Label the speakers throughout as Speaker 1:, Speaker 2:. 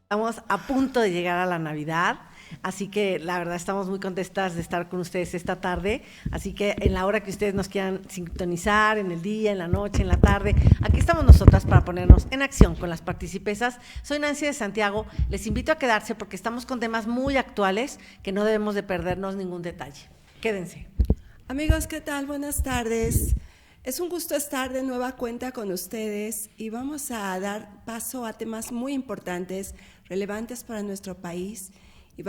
Speaker 1: Estamos a punto de llegar a la Navidad, así que la verdad estamos muy contentas de estar con ustedes esta tarde, así que en la hora que ustedes nos quieran sintonizar, en el día, en la noche, en la tarde, aquí estamos nosotras para ponernos en acción con las participesas. Soy Nancy de Santiago, les invito a quedarse porque estamos con temas muy actuales que no debemos de perdernos ningún detalle. Quédense.
Speaker 2: Amigos, ¿qué tal? Buenas tardes. Es un gusto estar de nueva cuenta con ustedes y vamos a dar paso a temas muy importantes, relevantes para nuestro país. Y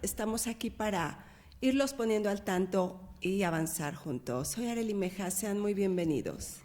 Speaker 2: estamos aquí para irlos poniendo al tanto y avanzar juntos. Soy Arely Meja, sean muy bienvenidos.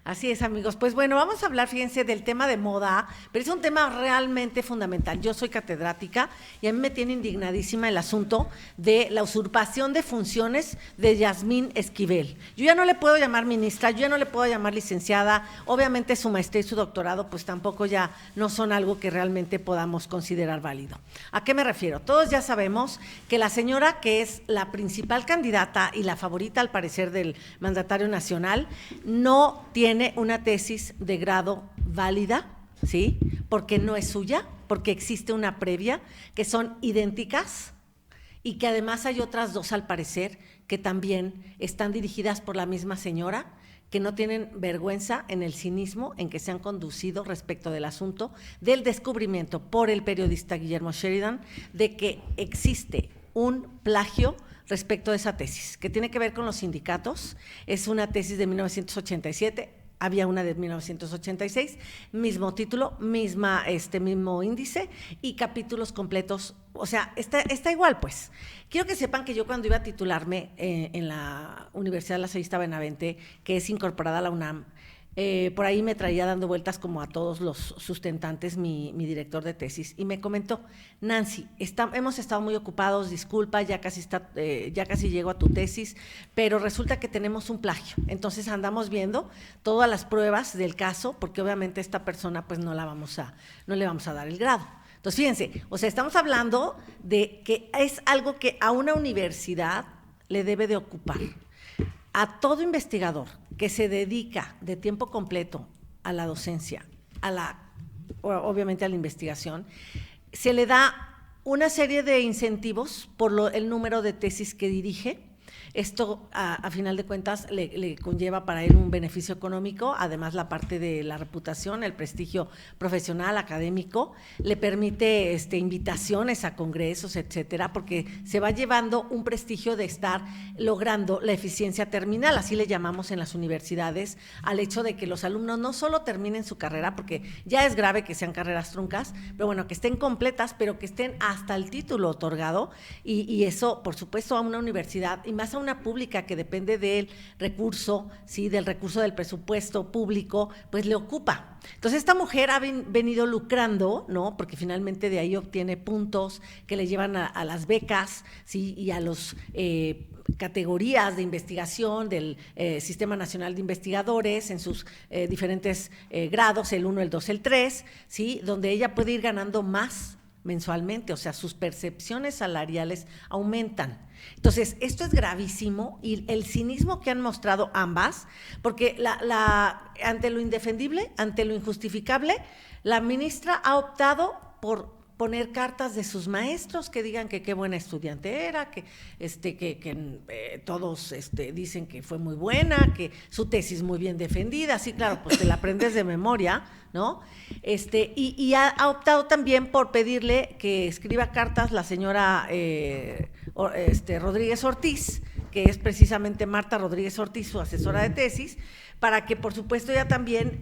Speaker 1: Así es, amigos. Pues bueno, vamos a hablar, fíjense, del tema de moda, pero es un tema realmente fundamental. Yo soy catedrática y a mí me tiene indignadísima el asunto de la usurpación de funciones de Yasmín Esquivel. Yo ya no le puedo llamar ministra, yo ya no le puedo llamar licenciada. Obviamente su maestría y su doctorado pues tampoco ya no son algo que realmente podamos considerar válido. ¿A qué me refiero? Todos ya sabemos que la señora, que es la principal candidata y la favorita al parecer del mandatario nacional, no tiene una tesis de grado válida, ¿sí? Porque no es suya, porque existe una previa, que son idénticas y que además hay otras dos al parecer que también están dirigidas por la misma señora, que no tienen vergüenza en el cinismo en que se han conducido respecto del asunto del descubrimiento por el periodista Guillermo Sheridan de que existe un plagio respecto de esa tesis, que tiene que ver con los sindicatos. Es una tesis de 1987, había una de 1986, mismo título, mismo índice y capítulos completos, o sea, está igual pues. Quiero que sepan que yo cuando iba a titularme en la Universidad de la Sallista Benavente, que es incorporada a la UNAM, por ahí me traía dando vueltas como a todos los sustentantes mi director de tesis y me comentó: Nancy, hemos estado muy ocupados, disculpa, ya casi llego a tu tesis, pero resulta que tenemos un plagio, entonces andamos viendo todas las pruebas del caso, porque obviamente esta persona pues no le vamos a dar el grado. Entonces fíjense, o sea, estamos hablando de que es algo que a una universidad le debe de ocupar. A todo investigador que se dedica de tiempo completo a la docencia, obviamente a la investigación, se le da una serie de incentivos por el número de tesis que dirige. Esto, a final de cuentas, le conlleva para él un beneficio económico, además la parte de la reputación, el prestigio profesional, académico, le permite invitaciones a congresos, etcétera, porque se va llevando un prestigio de estar logrando la eficiencia terminal, así le llamamos en las universidades, al hecho de que los alumnos no solo terminen su carrera, porque ya es grave que sean carreras truncas, pero bueno, que estén completas, pero que estén hasta el título otorgado, y eso, por supuesto, a una universidad, y más a una pública que depende del recurso, ¿sí? Del recurso del presupuesto público, pues le ocupa. Entonces esta mujer ha venido lucrando, ¿no? Porque finalmente de ahí obtiene puntos que le llevan a las becas, ¿sí? Y a los categorías de investigación del Sistema Nacional de Investigadores en sus diferentes grados, el 1, el 2, el 3, ¿sí? Donde ella puede ir ganando más mensualmente, o sea, sus percepciones salariales aumentan. Entonces, esto es gravísimo y el cinismo que han mostrado ambas, porque ante lo indefendible, ante lo injustificable, la ministra ha optado por poner cartas de sus maestros que digan que qué buena estudiante era, que todos dicen que fue muy buena, que su tesis muy bien defendida, sí, claro, pues te la aprendes de memoria, ¿no? Y ha optado también por pedirle que escriba cartas la señora Rodríguez Ortiz, que es precisamente Marta Rodríguez Ortiz, su asesora de tesis, para que por supuesto ella también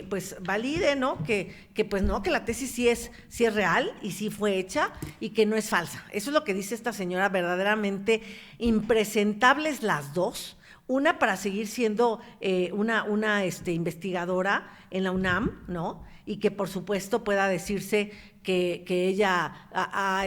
Speaker 1: pues valide, ¿no? Que pues no, que la tesis sí es real y sí fue hecha y que no es falsa. Eso es lo que dice esta señora, verdaderamente impresentables las dos. Una para seguir siendo una investigadora en la UNAM, ¿no? Y que por supuesto pueda decirse que ella ha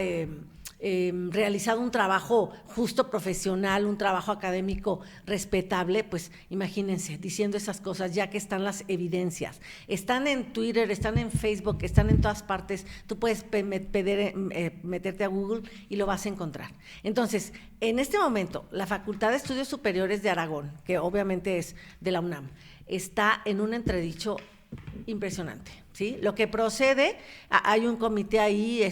Speaker 1: realizado un trabajo justo, profesional, un trabajo académico respetable, pues imagínense, diciendo esas cosas ya que están las evidencias. Están en Twitter, están en Facebook, están en todas partes. Tú puedes meterte a Google y lo vas a encontrar. Entonces, en este momento, la Facultad de Estudios Superiores de Aragón, que obviamente es de la UNAM, está en un entredicho impresionante, ¿sí? Lo que procede, hay un comité ahí,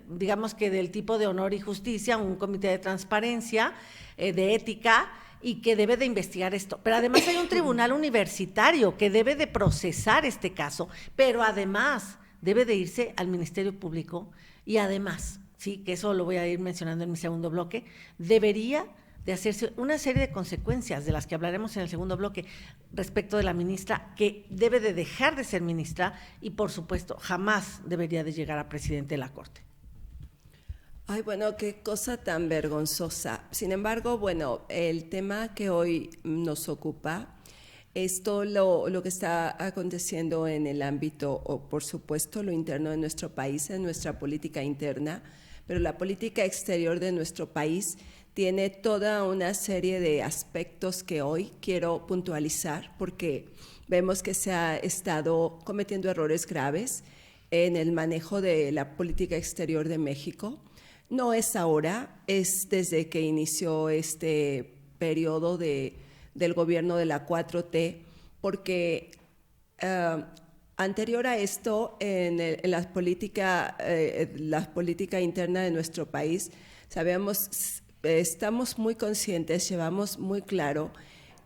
Speaker 1: digamos que del tipo de honor y justicia, un comité de transparencia, de ética, y que debe de investigar esto. Pero además hay un tribunal universitario que debe de procesar este caso, pero además debe de irse al Ministerio Público y además, sí, que eso lo voy a ir mencionando en mi segundo bloque, debería de hacerse una serie de consecuencias de las que hablaremos en el segundo bloque respecto de la ministra, que debe de dejar de ser ministra y, por supuesto, jamás debería de llegar a presidente de la Corte.
Speaker 2: Ay, bueno, qué cosa tan vergonzosa. Sin embargo, bueno, el tema que hoy nos ocupa es todo lo que está aconteciendo en el ámbito, o por supuesto, lo interno de nuestro país, en nuestra política interna, pero la política exterior de nuestro país tiene toda una serie de aspectos que hoy quiero puntualizar porque vemos que se ha estado cometiendo errores graves en el manejo de la política exterior de México. No es ahora, es desde que inició este periodo del gobierno de la 4T, porque anterior a esto, en la política interna de nuestro país, estamos muy conscientes, llevamos muy claro.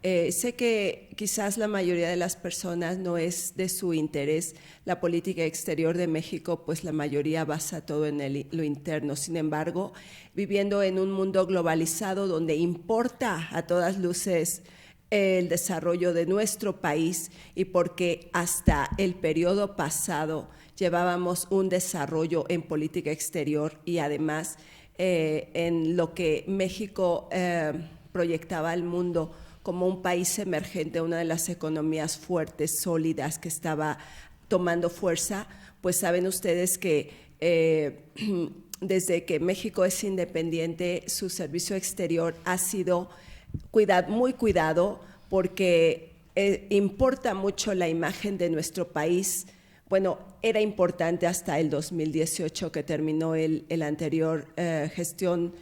Speaker 2: Sé que quizás la mayoría de las personas no es de su interés la política exterior de México, pues la mayoría basa todo en lo interno. Sin embargo, viviendo en un mundo globalizado donde importa a todas luces el desarrollo de nuestro país y porque hasta el periodo pasado llevábamos un desarrollo en política exterior y además en lo que México proyectaba al mundo como un país emergente, una de las economías fuertes, sólidas, que estaba tomando fuerza, pues saben ustedes que desde que México es independiente, su servicio exterior ha sido muy cuidado porque importa mucho la imagen de nuestro país. Bueno, era importante hasta el 2018 que terminó el anterior gestión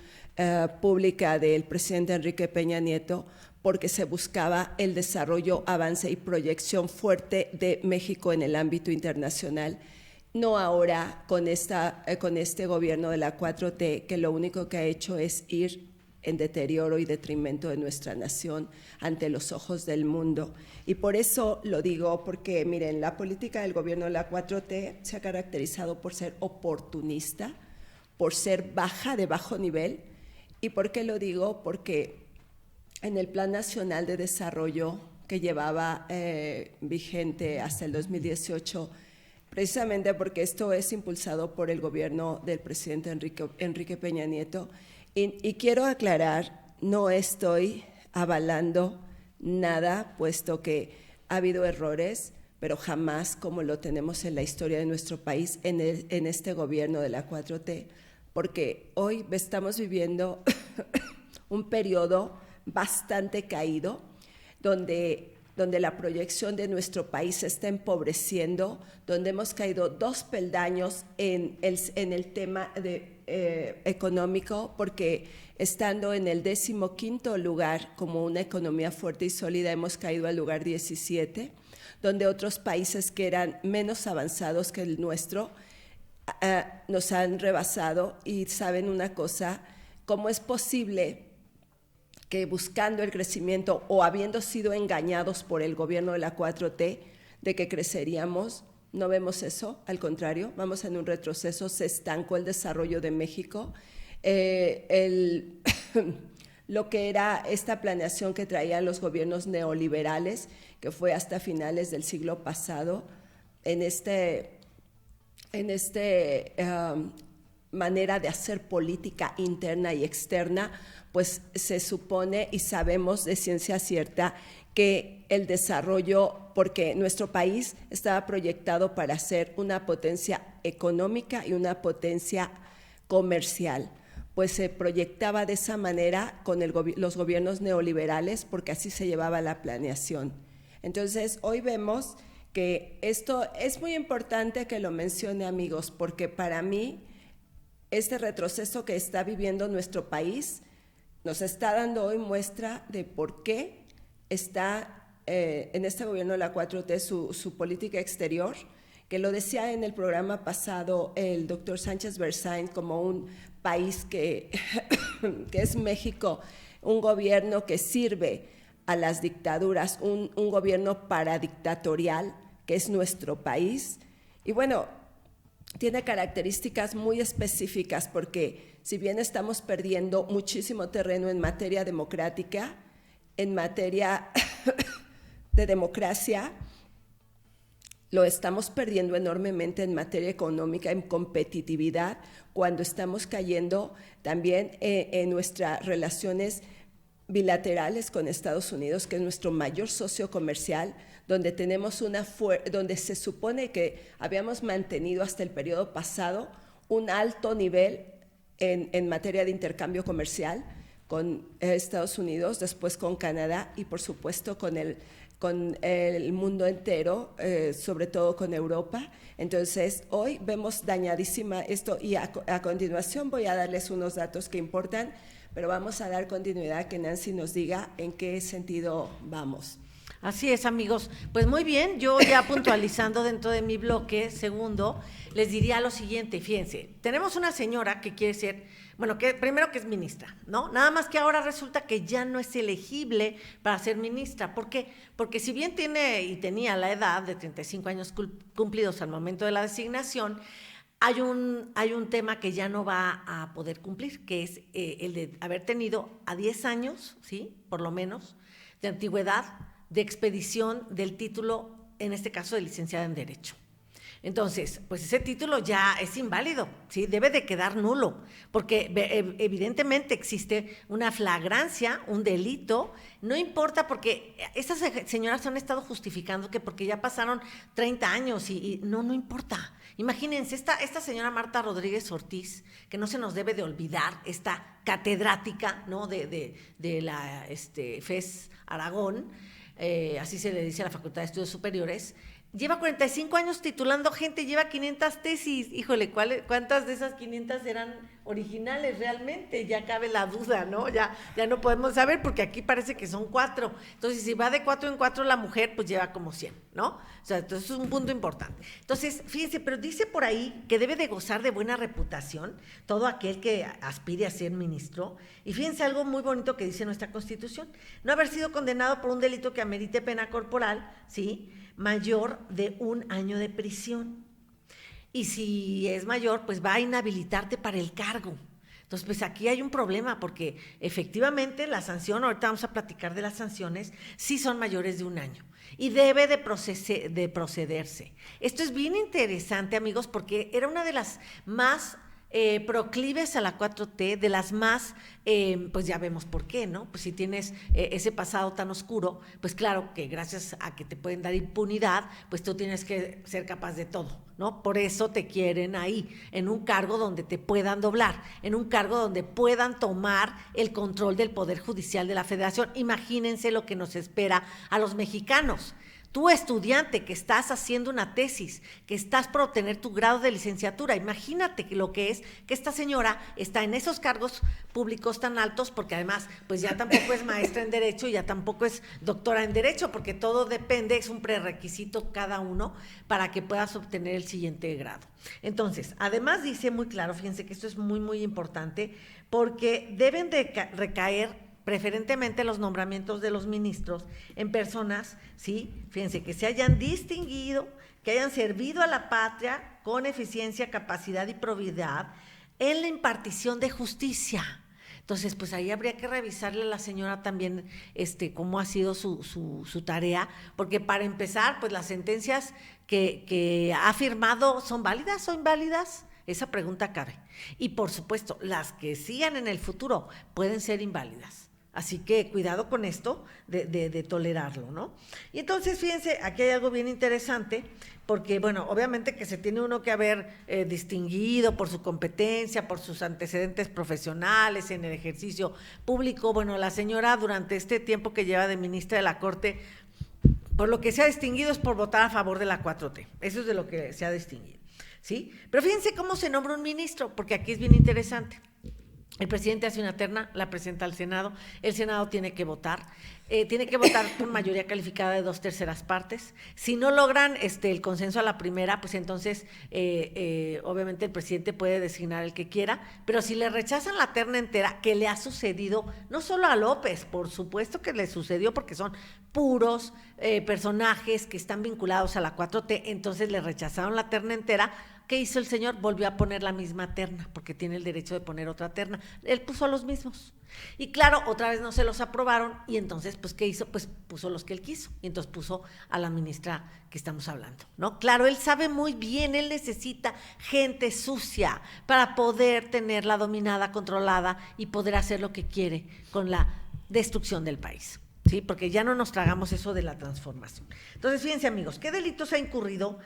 Speaker 2: pública del presidente Enrique Peña Nieto, porque se buscaba el desarrollo, avance y proyección fuerte de México en el ámbito internacional. No ahora con este gobierno de la 4T, que lo único que ha hecho es ir en deterioro y detrimento de nuestra nación ante los ojos del mundo. Y por eso lo digo, porque miren, la política del gobierno de la 4T se ha caracterizado por ser oportunista, por ser baja, de bajo nivel. ¿Y por qué lo digo? Porque en el Plan Nacional de Desarrollo que llevaba vigente hasta el 2018, precisamente porque esto es impulsado por el gobierno del presidente Enrique Peña Nieto, y quiero aclarar, no estoy avalando nada, puesto que ha habido errores, pero jamás como lo tenemos en la historia de nuestro país, en este gobierno de la 4T, porque hoy estamos viviendo un periodo bastante caído, donde la proyección de nuestro país se está empobreciendo, donde hemos caído 2 peldaños en el tema económico, porque estando en el 15º lugar como una economía fuerte y sólida, hemos caído al lugar 17, donde otros países que eran menos avanzados que el nuestro nos han rebasado. Y saben una cosa, ¿cómo es posible que buscando el crecimiento o habiendo sido engañados por el gobierno de la 4T de que creceríamos? No vemos eso, al contrario, vamos en un retroceso, se estancó el desarrollo de México. Lo que era esta planeación que traían los gobiernos neoliberales, que fue hasta finales del siglo pasado, en manera de hacer política interna y externa, pues se supone y sabemos de ciencia cierta que el desarrollo, porque nuestro país estaba proyectado para ser una potencia económica y una potencia comercial, pues se proyectaba de esa manera con los gobiernos neoliberales, porque así se llevaba la planeación. Entonces, hoy vemos que esto es muy importante que lo mencione, amigos, porque para mí este retroceso que está viviendo nuestro país nos está dando hoy muestra de por qué está en este gobierno de la 4T su política exterior, que lo decía en el programa pasado el doctor Sánchez Berzain como un país que es México, un gobierno que sirve a las dictaduras, un gobierno paradictatorial, que es nuestro país. Y bueno, tiene características muy específicas porque si bien estamos perdiendo muchísimo terreno en materia democrática, en materia de democracia, lo estamos perdiendo enormemente en materia económica, en competitividad, cuando estamos cayendo también en nuestras relaciones bilaterales con Estados Unidos, que es nuestro mayor socio comercial, donde tenemos donde se supone que habíamos mantenido hasta el periodo pasado un alto nivel en materia de intercambio comercial con Estados Unidos, después con Canadá y por supuesto con el mundo entero, sobre todo con Europa. Entonces, hoy vemos dañadísima esto y a continuación voy a darles unos datos que importan, pero vamos a dar continuidad a que Nancy nos diga en qué sentido vamos.
Speaker 1: Así es, amigos. Pues muy bien, yo ya puntualizando dentro de mi bloque segundo, les diría lo siguiente, fíjense, tenemos una señora que quiere ser, bueno, que primero que es ministra, ¿no? Nada más que ahora resulta que ya no es elegible para ser ministra. ¿Por qué? Porque si bien tiene y tenía la edad de 35 años cumplidos al momento de la designación, hay un tema que ya no va a poder cumplir, que es el de haber tenido a 10 años, ¿sí? Por lo menos, de antigüedad, de expedición del título, en este caso de licenciada en Derecho. Entonces, pues ese título ya es inválido, ¿sí? Debe de quedar nulo, porque evidentemente existe una flagrancia, un delito, no importa, porque estas señoras han estado justificando que porque ya pasaron 30 años y no importa. Imagínense, esta señora Marta Rodríguez Ortiz, que no se nos debe de olvidar, esta catedrática, ¿no? de la FES Aragón, así se le dice a la Facultad de Estudios Superiores, lleva 45 años titulando gente, lleva 500 tesis. Híjole, ¿cuántas de esas 500 eran originales realmente? Ya cabe la duda, ¿no? Ya no podemos saber porque aquí parece que son 4. Entonces, si va de 4 en 4 la mujer, pues lleva como 100, ¿no? O sea, entonces es un punto importante. Entonces, fíjense, pero dice por ahí que debe de gozar de buena reputación todo aquel que aspire a ser ministro. Y fíjense algo muy bonito que dice nuestra Constitución: no haber sido condenado por un delito que amerite pena corporal, ¿sí?, mayor de 1 año de prisión. Y si es mayor, pues va a inhabilitarte para el cargo. Entonces, pues aquí hay un problema porque efectivamente la sanción, ahorita vamos a platicar de las sanciones, sí son mayores de 1 año y debe de procederse. Esto es bien interesante, amigos, porque era una de las más proclives a la 4T, de las más, pues ya vemos por qué, ¿no? Pues si tienes ese pasado tan oscuro, pues claro que gracias a que te pueden dar impunidad, pues tú tienes que ser capaz de todo, ¿no? Por eso te quieren ahí, en un cargo donde te puedan doblar, en un cargo donde puedan tomar el control del Poder Judicial de la Federación. Imagínense lo que nos espera a los mexicanos. Tú, estudiante que estás haciendo una tesis, que estás por obtener tu grado de licenciatura, imagínate lo que es que esta señora está en esos cargos públicos tan altos, porque además pues ya tampoco es maestra en Derecho y ya tampoco es doctora en Derecho, porque todo depende, es un prerequisito cada uno para que puedas obtener el siguiente grado. Entonces, además dice muy claro, fíjense que esto es muy, muy importante, porque deben de recaer preferentemente los nombramientos de los ministros en personas, ¿sí? Fíjense, que se hayan distinguido, que hayan servido a la patria con eficiencia, capacidad y probidad en la impartición de justicia. Entonces, pues ahí habría que revisarle a la señora también cómo ha sido su tarea, porque para empezar, pues las sentencias que ha firmado, ¿son válidas o inválidas? Esa pregunta cabe. Y por supuesto, las que sigan en el futuro pueden ser inválidas. Así que cuidado con esto de tolerarlo, ¿no? Y entonces, fíjense, aquí hay algo bien interesante, porque, bueno, obviamente que se tiene uno que haber distinguido por su competencia, por sus antecedentes profesionales en el ejercicio público. Bueno, la señora durante este tiempo que lleva de ministra de la Corte, por lo que se ha distinguido es por votar a favor de la 4T. Eso es de lo que se ha distinguido, ¿sí? Pero fíjense cómo se nombra un ministro, porque aquí es bien interesante. El presidente hace una terna, la presenta al Senado, el Senado tiene que votar por mayoría calificada de 2/3 partes. Si no logran el consenso a la primera, pues entonces obviamente el presidente puede designar el que quiera, pero si le rechazan la terna entera, que le ha sucedido no solo a López, por supuesto que le sucedió porque son puros personajes que están vinculados a la 4T, entonces le rechazaron la terna entera. ¿Qué hizo el señor? Volvió a poner la misma terna, porque tiene el derecho de poner otra terna. Él puso a los mismos. Y claro, otra vez no se los aprobaron, y entonces, pues, ¿qué hizo? Pues puso los que él quiso, y entonces puso a la ministra que estamos hablando, ¿no? Claro, él sabe muy bien, él necesita gente sucia para poder tenerla dominada, controlada, y poder hacer lo que quiere con la destrucción del país. Sí, porque ya no nos tragamos eso de la transformación. Entonces, fíjense, amigos, ¿qué delitos ha incurrido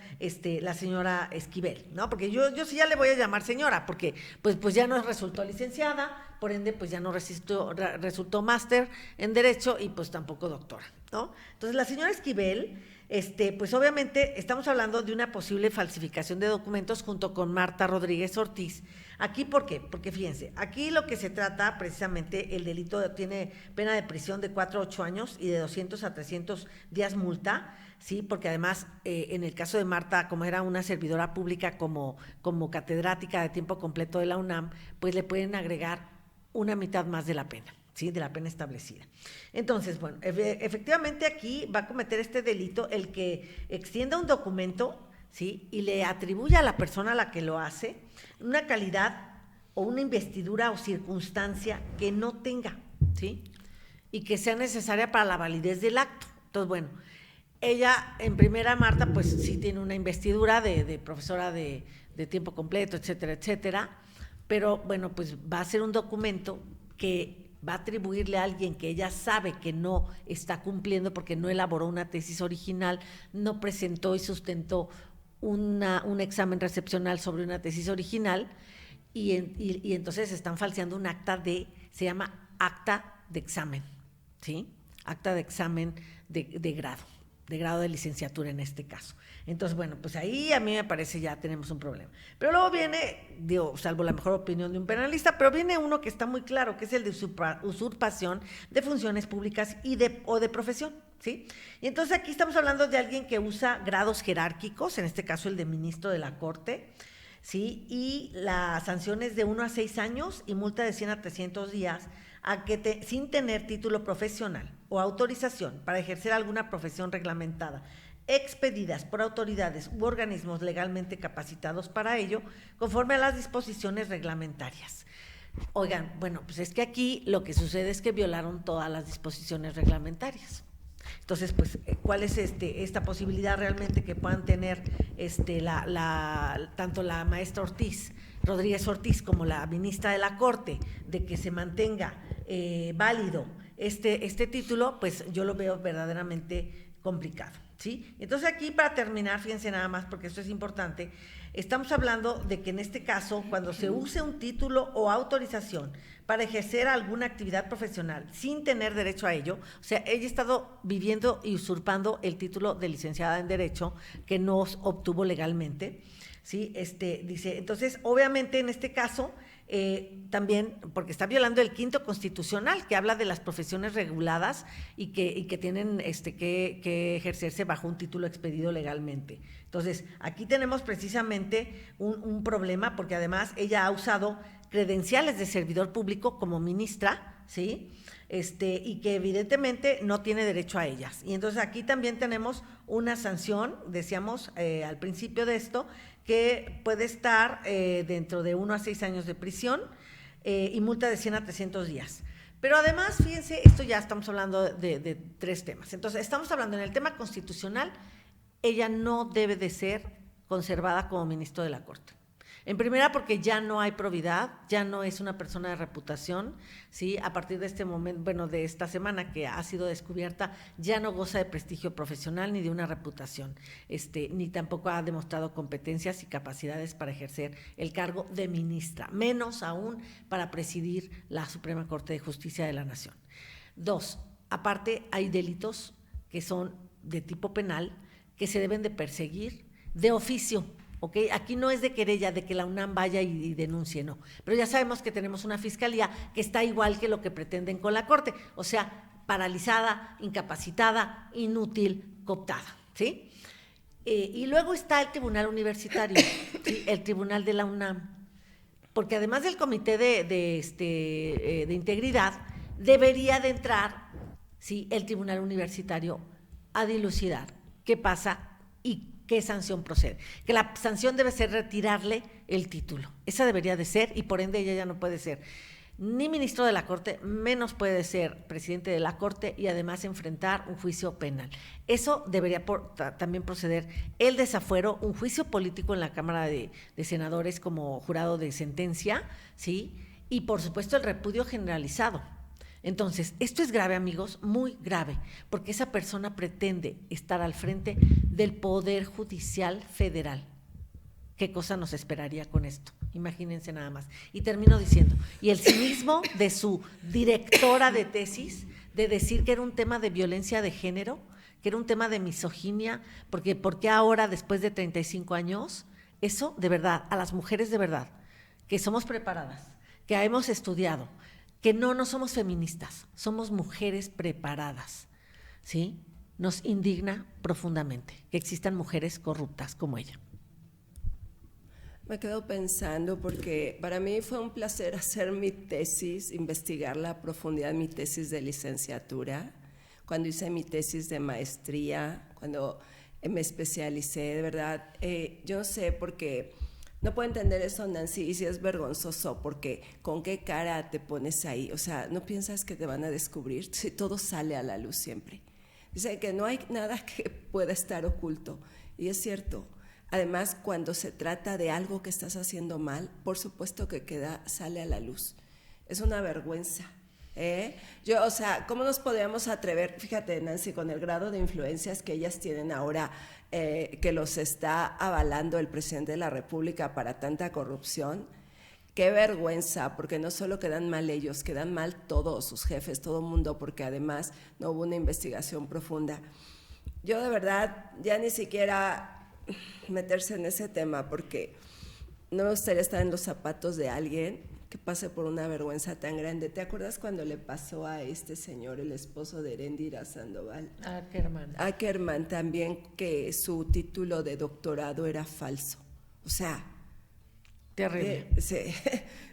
Speaker 1: la señora Esquivel? ¿No? Porque yo sí ya le voy a llamar señora, porque pues ya no resultó licenciada, por ende, pues ya no resultó máster en Derecho y pues tampoco doctora, ¿no? Entonces, la señora Esquivel, pues obviamente estamos hablando de una posible falsificación de documentos junto con Marta Rodríguez Ortiz. ¿Aquí por qué? Porque fíjense, aquí lo que se trata precisamente, el delito tiene pena de prisión de 4 a 8 años y de 200 a 300 días multa, ¿sí? Porque además, en el caso de Marta, como era una servidora pública como catedrática de tiempo completo de la UNAM, pues le pueden agregar una mitad más de la pena. ¿Sí? De la pena establecida. Entonces, bueno, efectivamente aquí va a cometer este delito el que extienda un documento, ¿sí? Y le atribuya a la persona a la que lo hace una calidad o una investidura o circunstancia que no tenga, ¿sí? Y que sea necesaria para la validez del acto. Entonces, bueno, ella, en primera, Marta, pues sí tiene una investidura de profesora de tiempo completo, etcétera, etcétera, pero bueno, pues va a ser un documento que va a atribuirle a alguien que ella sabe que no está cumpliendo porque no elaboró una tesis original, no presentó y sustentó un examen recepcional sobre una tesis original, y entonces están falseando un se llama acta de examen, ¿sí? Acta de examen de grado de licenciatura en este caso. Entonces, bueno, pues ahí a mí me parece ya tenemos un problema. Pero luego viene, salvo la mejor opinión de un penalista, pero viene uno que está muy claro, que es el de usurpación de funciones públicas o de profesión, ¿sí? Y entonces aquí estamos hablando de alguien que usa grados jerárquicos, en este caso el de ministro de la Corte, ¿sí? Y la sanción es de 1 a 6 años y multa de 100 a 300 días sin tener título profesional o autorización para ejercer alguna profesión reglamentada, expedidas por autoridades u organismos legalmente capacitados para ello, conforme a las disposiciones reglamentarias. Oigan, bueno, pues es que aquí lo que sucede es que violaron todas las disposiciones reglamentarias. Entonces, pues, ¿cuál es esta posibilidad realmente que puedan tener tanto la maestra Rodríguez Ortiz, como la ministra de la Corte, de que se mantenga válido este título? Pues yo lo veo verdaderamente complicado, ¿sí? Entonces aquí, para terminar, fíjense nada más, porque esto es importante, estamos hablando de que en este caso, cuando se use un título o autorización para ejercer alguna actividad profesional sin tener derecho a ello, o sea, ella ha estado viviendo y usurpando el título de licenciada en Derecho que no obtuvo legalmente, ¿sí? Dice, entonces, obviamente en este caso, también, porque está violando el 5º constitucional, que habla de las profesiones reguladas y que tienen que ejercerse bajo un título expedido legalmente. Entonces, aquí tenemos precisamente un problema, porque además ella ha usado credenciales de servidor público como ministra, ¿sí? Y que evidentemente no tiene derecho a ellas. Y entonces aquí también tenemos una sanción, decíamos al principio de esto, que puede estar dentro de 1 a 6 años de prisión y multa de 100 a 300 días. Pero además, fíjense, esto ya estamos hablando de 3 temas. Entonces, estamos hablando en el tema constitucional, ella no debe de ser conservada como ministro de la Corte. En primera, porque ya no hay probidad, ya no es una persona de reputación, ¿sí? A partir de este momento, bueno, de esta semana que ha sido descubierta, ya no goza de prestigio profesional ni de una reputación, ni tampoco ha demostrado competencias y capacidades para ejercer el cargo de ministra, menos aún para presidir la Suprema Corte de Justicia de la Nación. 2, aparte hay delitos que son de tipo penal que se deben de perseguir de oficio, ¿ok? Aquí no es de querella, de que la UNAM vaya y denuncie, no. Pero ya sabemos que tenemos una fiscalía que está igual que lo que pretenden con la Corte, o sea, paralizada, incapacitada, inútil, cooptada, ¿sí? Y luego está el Tribunal Universitario, ¿sí? El Tribunal de la UNAM, porque además del Comité de Integridad, debería de entrar, ¿sí?, el Tribunal Universitario a dilucidar qué pasa y qué sanción procede. Que la sanción debe ser retirarle el título. Esa debería de ser, y por ende ella ya no puede ser ni ministro de la Corte, menos puede ser presidente de la Corte y además enfrentar un juicio penal. Eso debería también proceder el desafuero, un juicio político en la Cámara de Senadores como jurado de sentencia, ¿sí? Y por supuesto el repudio generalizado. Entonces, esto es grave, amigos, muy grave, porque esa persona pretende estar al frente del Poder Judicial Federal. ¿Qué cosa nos esperaría con esto? Imagínense nada más. Y termino diciendo, y el cinismo de su directora de tesis, de decir que era un tema de violencia de género, que era un tema de misoginia, porque ahora, después de 35 años, eso de verdad, a las mujeres de verdad, que somos preparadas, que hemos estudiado, que no somos feministas, somos mujeres preparadas, ¿sí? Nos indigna profundamente que existan mujeres corruptas como ella.
Speaker 2: Me quedo pensando porque para mí fue un placer hacer mi tesis, investigarla a profundidad, mi tesis de licenciatura, cuando hice mi tesis de maestría, cuando me especialicé, de verdad, yo no sé por qué, no puedo entender eso, Nancy, y si es vergonzoso, porque con qué cara te pones ahí, o sea, ¿no piensas que te van a descubrir? Si todo sale a la luz siempre. Dice que no hay nada que pueda estar oculto, y es cierto. Además, cuando se trata de algo que estás haciendo mal, por supuesto que sale a la luz. Es una vergüenza. Yo, o sea, ¿cómo nos podríamos atrever? Fíjate, Nancy, con el grado de influencias que ellas tienen ahora, que los está avalando el presidente de la República para tanta corrupción. Qué vergüenza, porque no solo quedan mal ellos, quedan mal todos sus jefes, todo el mundo, porque además no hubo una investigación profunda. Yo de verdad ya ni siquiera meterse en ese tema, porque no me gustaría estar en los zapatos de alguien que pase por una vergüenza tan grande. ¿Te acuerdas cuando le pasó a este señor, el esposo de Erendira Sandoval? Ackerman también, que su título de doctorado era falso. O sea,
Speaker 1: terrible.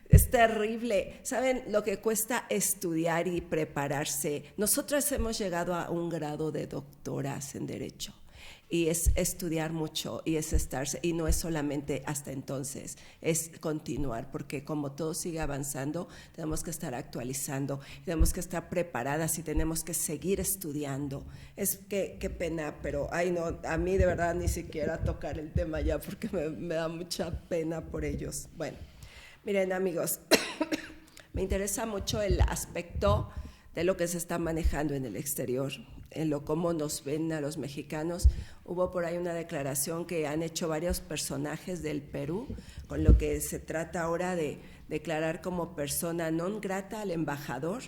Speaker 2: Es terrible. ¿Saben lo que cuesta estudiar y prepararse? Nosotras hemos llegado a un grado de doctoras en Derecho. Y es estudiar mucho y es estarse, y no es solamente hasta entonces, es continuar, porque como todo sigue avanzando, tenemos que estar actualizando, tenemos que estar preparadas y tenemos que seguir estudiando. Qué pena, pero ay no, a mí de verdad ni siquiera tocar el tema ya, porque me da mucha pena por ellos. Bueno, miren, amigos, me interesa mucho el aspecto de lo que se está manejando en el exterior, en lo cómo nos ven a los mexicanos. Hubo por ahí una declaración que han hecho varios personajes del Perú, con lo que se trata ahora de declarar como persona non grata al embajador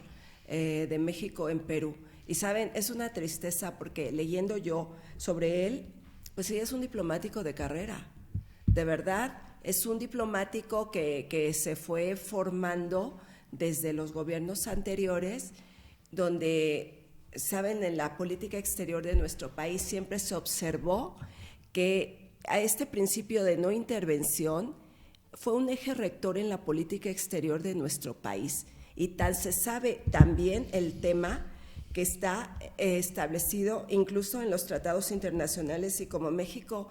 Speaker 2: de México en Perú. Y saben, es una tristeza, porque leyendo yo sobre él, pues sí, es un diplomático de carrera, de verdad, es un diplomático que se fue formando desde los gobiernos anteriores, donde, saben, en la política exterior de nuestro país siempre se observó que a este principio de no intervención fue un eje rector en la política exterior de nuestro país. Y tan se sabe también el tema que está establecido incluso en los tratados internacionales, y como México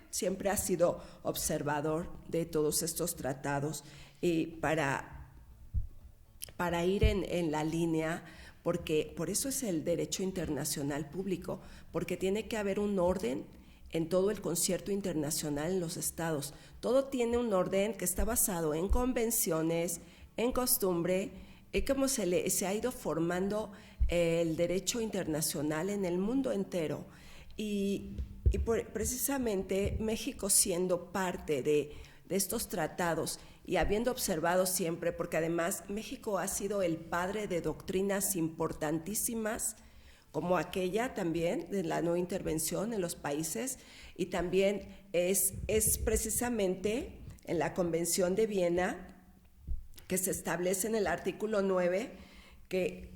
Speaker 2: siempre ha sido observador de todos estos tratados, y para ir en la línea, porque por eso es el derecho internacional público, porque tiene que haber un orden en todo el concierto internacional en los estados. Todo tiene un orden que está basado en convenciones, en costumbre, cómo se ha ido formando el derecho internacional en el mundo entero. Y precisamente México, siendo parte de estos tratados y habiendo observado siempre, porque además México ha sido el padre de doctrinas importantísimas como aquella también de la no intervención en los países, y también es precisamente en la Convención de Viena que se establece en el artículo 9 que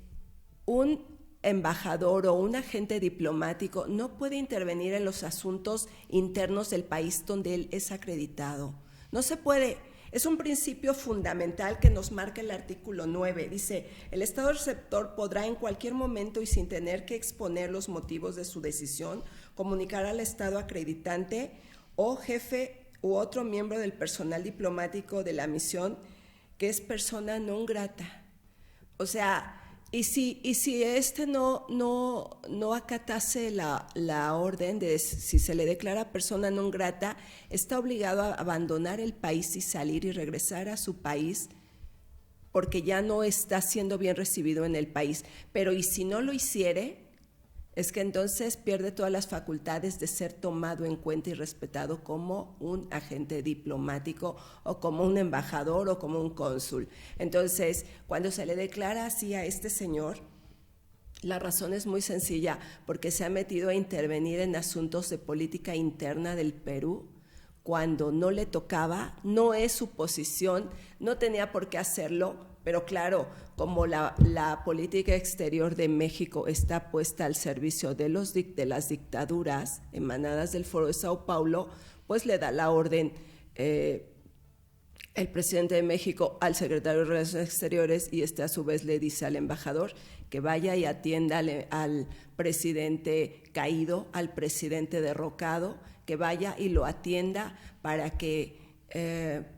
Speaker 2: un embajador o un agente diplomático no puede intervenir en los asuntos internos del país donde él es acreditado. No se puede. Es un principio fundamental que nos marca el artículo 9. Dice, el Estado receptor podrá en cualquier momento y sin tener que exponer los motivos de su decisión, comunicar al Estado acreditante o jefe u otro miembro del personal diplomático de la misión que es persona non grata. O sea, y si no acatase la orden de si se le declara persona non grata, está obligado a abandonar el país y salir y regresar a su país porque ya no está siendo bien recibido en el país. Pero y si no lo hiciere, es que entonces pierde todas las facultades de ser tomado en cuenta y respetado como un agente diplomático o como un embajador o como un cónsul. Entonces, cuando se le declara así a este señor, la razón es muy sencilla, porque se ha metido a intervenir en asuntos de política interna del Perú cuando no le tocaba, no es su posición, no tenía por qué hacerlo. Pero claro, como la política exterior de México está puesta al servicio de las dictaduras emanadas del Foro de Sao Paulo, pues le da la orden el presidente de México al secretario de Relaciones Exteriores y a su vez le dice al embajador que vaya y atienda al presidente caído, al presidente derrocado, que vaya y lo atienda para que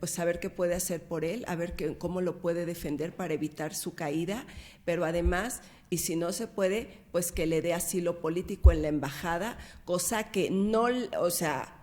Speaker 2: pues saber qué puede hacer por él, a ver cómo lo puede defender para evitar su caída, pero además, y si no se puede, pues que le dé asilo político en la embajada, cosa que no, o sea,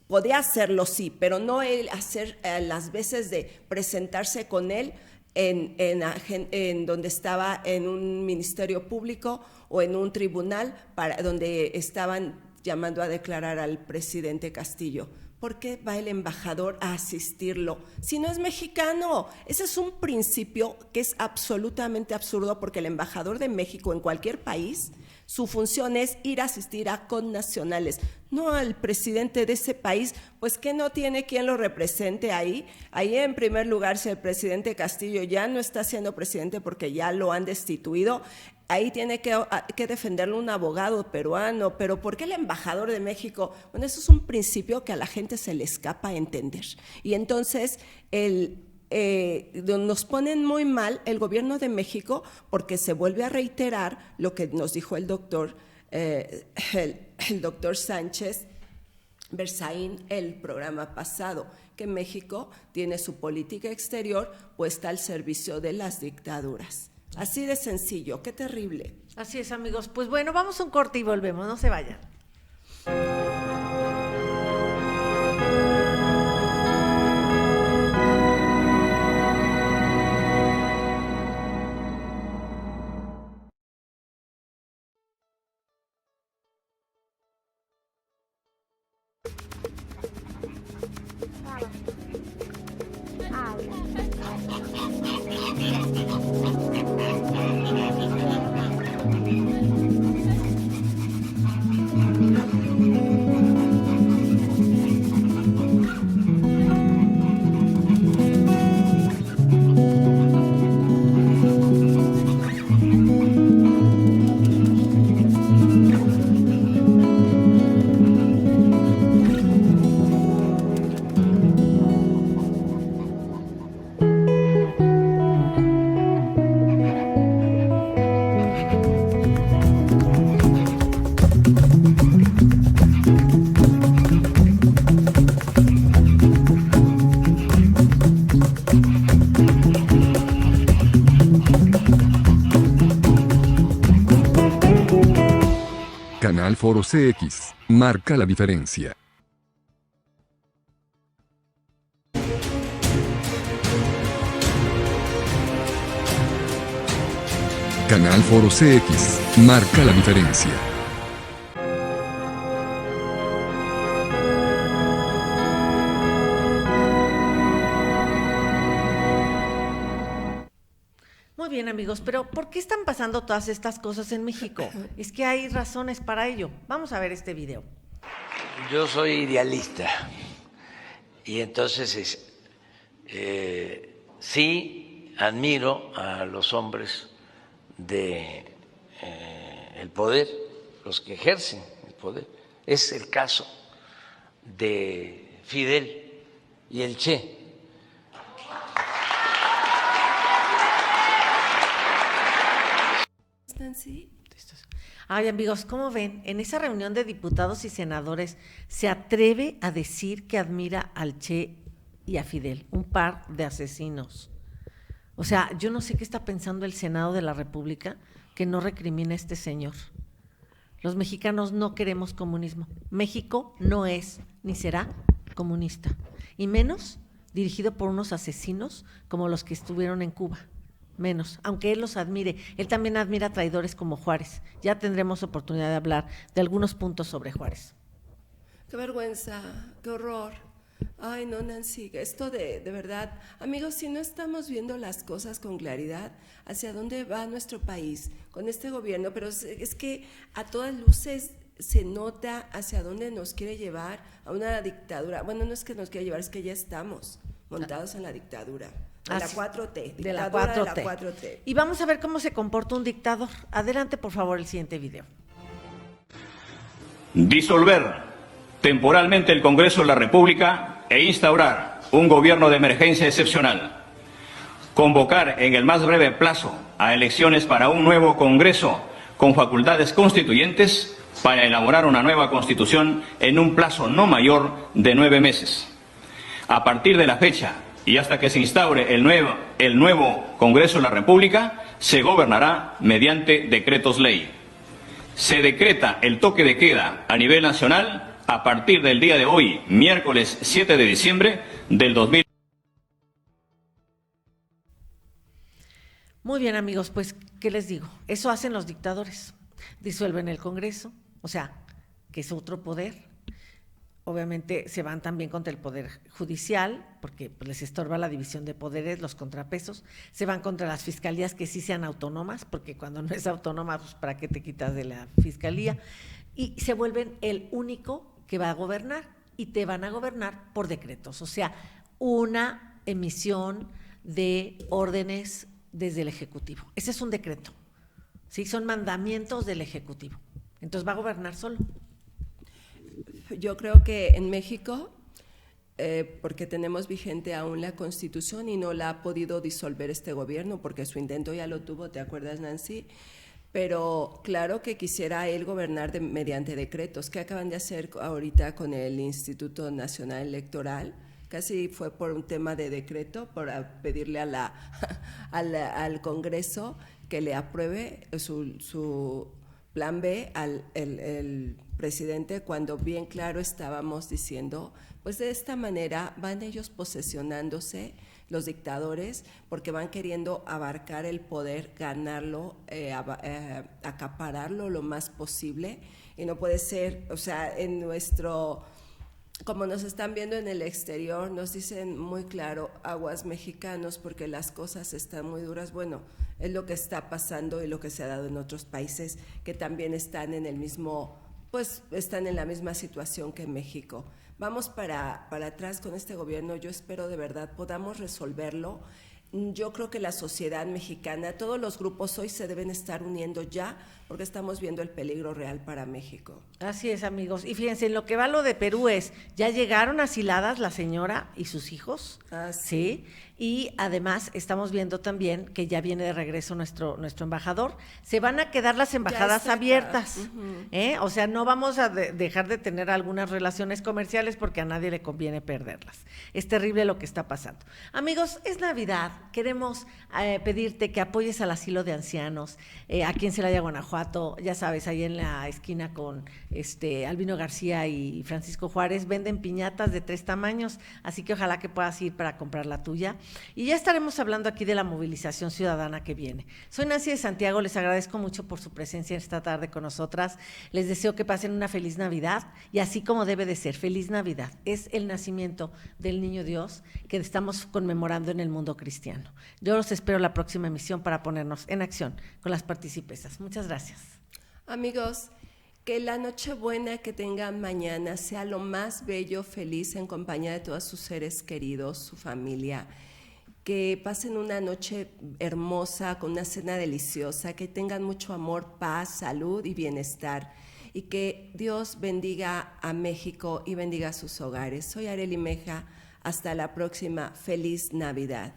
Speaker 2: podía hacerlo sí, pero no él hacer las veces de presentarse con él en donde estaba en un ministerio público o en un tribunal donde estaban llamando a declarar al presidente Castillo. ¿Por qué va el embajador a asistirlo? Si no es mexicano. Ese es un principio que es absolutamente absurdo porque el embajador de México en cualquier país, su función es ir a asistir a connacionales, no al presidente de ese país, pues que no tiene quien lo represente ahí. Ahí en primer lugar, si el presidente Castillo ya no está siendo presidente porque ya lo han destituido, ahí tiene que defenderlo un abogado peruano. Pero ¿por qué el embajador de México? Bueno, eso es un principio que a la gente se le escapa a entender. Y entonces nos ponen muy mal el gobierno de México porque se vuelve a reiterar lo que nos dijo el doctor Sánchez Berzaín el programa pasado, que México tiene su política exterior puesta al servicio de las dictaduras. Así de sencillo, qué terrible.
Speaker 1: Así es, amigos. Pues bueno, vamos a un corte y volvemos, no se vayan.
Speaker 3: Canal Foro CX, marca la diferencia. Canal Foro CX, marca la diferencia.
Speaker 1: Muy bien, amigos, pero ¿por qué están pasando todas estas cosas en México? Es que hay razones para ello. Vamos a ver este video.
Speaker 4: Yo soy idealista y entonces sí admiro a los hombres de el poder, los que ejercen el poder. Es el caso de Fidel y el Che.
Speaker 2: Nancy.
Speaker 1: Ay, amigos, ¿cómo ven? En esa reunión de diputados y senadores se atreve a decir que admira al Che y a Fidel, un par de asesinos. O sea, yo no sé qué está pensando el Senado de la República que no recrimina a este señor. Los mexicanos no queremos comunismo. México no es ni será comunista, y menos dirigido por unos asesinos como los que estuvieron en Cuba. Menos, aunque él los admire. Él también admira traidores como Juárez. Ya tendremos oportunidad de hablar de algunos puntos sobre Juárez.
Speaker 2: Qué vergüenza, qué horror. Ay, no, Nancy, esto de verdad, amigos, si no estamos viendo las cosas con claridad, hacia dónde va nuestro país con este gobierno, pero es que a todas luces se nota hacia dónde nos quiere llevar, a una dictadura. Bueno, no es que nos quiera llevar, es que ya estamos montados en la dictadura. De la 4T,
Speaker 1: de la 4T.
Speaker 2: De la 4T.
Speaker 1: Y vamos a ver cómo se comporta un dictador. Adelante, por favor, el siguiente video.
Speaker 5: Disolver temporalmente el Congreso de la República e instaurar un gobierno de emergencia excepcional. Convocar en el más breve plazo a elecciones para un nuevo Congreso con facultades constituyentes para elaborar una nueva Constitución en un plazo no mayor de 9 meses. A partir de la fecha y hasta que se instaure el nuevo Congreso de la República, se gobernará mediante decretos ley. Se decreta el toque de queda a nivel nacional a partir del día de hoy, miércoles 7 de diciembre del 2000.
Speaker 1: Muy bien, amigos, pues, ¿qué les digo? Eso hacen los dictadores. Disuelven el Congreso, o sea, que es otro poder. Obviamente se van también contra el Poder Judicial, porque pues, les estorba la división de poderes, los contrapesos. Se van contra las fiscalías que sí sean autónomas, porque cuando no es autónoma, pues ¿para qué te quitas de la fiscalía? Y se vuelven el único que va a gobernar, y te van a gobernar por decretos, o sea, una emisión de órdenes desde el Ejecutivo. Ese es un decreto, ¿sí? Son mandamientos del Ejecutivo. Entonces va a gobernar solo.
Speaker 2: Yo creo que en México, porque tenemos vigente aún la Constitución y no la ha podido disolver este gobierno, porque su intento ya lo tuvo, ¿te acuerdas, Nancy? Pero claro que quisiera él gobernar mediante decretos. ¿Qué acaban de hacer ahorita con el Instituto Nacional Electoral? Casi fue por un tema de decreto, por pedirle al Congreso que le apruebe su plan B el presidente, cuando bien claro estábamos diciendo, pues de esta manera van ellos posesionándose, los dictadores, porque van queriendo abarcar el poder, ganarlo, acapararlo lo más posible, y no puede ser, o sea, como nos están viendo en el exterior, nos dicen muy claro, aguas mexicanos, porque las cosas están muy duras. Bueno, es lo que está pasando y lo que se ha dado en otros países que también están en el mismo, pues están en la misma situación que México. Vamos para atrás con este gobierno. Yo espero de verdad podamos resolverlo. Yo creo que la sociedad mexicana, todos los grupos hoy se deben estar uniendo ya, porque estamos viendo el peligro real para México.
Speaker 1: Así es, amigos. Y fíjense, en lo que va lo de Perú ya llegaron asiladas la señora y sus hijos, ¿sí? Y además estamos viendo también que ya viene de regreso nuestro embajador. Se van a quedar las embajadas abiertas, o sea, no vamos a dejar de tener algunas relaciones comerciales porque a nadie le conviene perderlas. Es terrible lo que está pasando. Amigos, es Navidad. Queremos pedirte que apoyes al asilo de ancianos, aquí en Celaya, Guanajuato, ya sabes, ahí en la esquina con Albino García y Francisco Juárez, venden piñatas de 3 tamaños, así que ojalá que puedas ir para comprar la tuya. y ya estaremos hablando aquí de la movilización ciudadana que viene. Soy Nancy de Santiago, les agradezco mucho por su presencia esta tarde con nosotras, les deseo que pasen una feliz Navidad, y así como debe de ser, feliz Navidad, es el nacimiento del Niño Dios que estamos conmemorando en el mundo cristiano. Yo los espero la próxima emisión para ponernos en acción con las participesas. Muchas gracias.
Speaker 2: Amigos, que la Nochebuena que tengan mañana sea lo más bello, feliz, en compañía de todos sus seres queridos, su familia. Que pasen una noche hermosa, con una cena deliciosa, que tengan mucho amor, paz, salud y bienestar. Y que Dios bendiga a México y bendiga a sus hogares. Soy Arely Meja. Hasta la próxima. Feliz Navidad.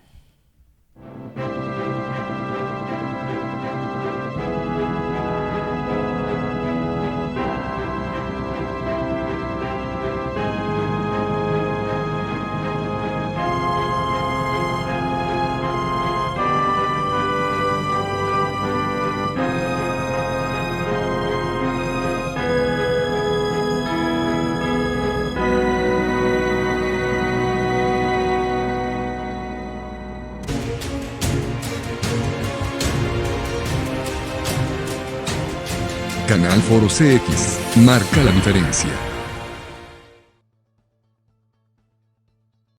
Speaker 3: Canal Foro CX marca la diferencia.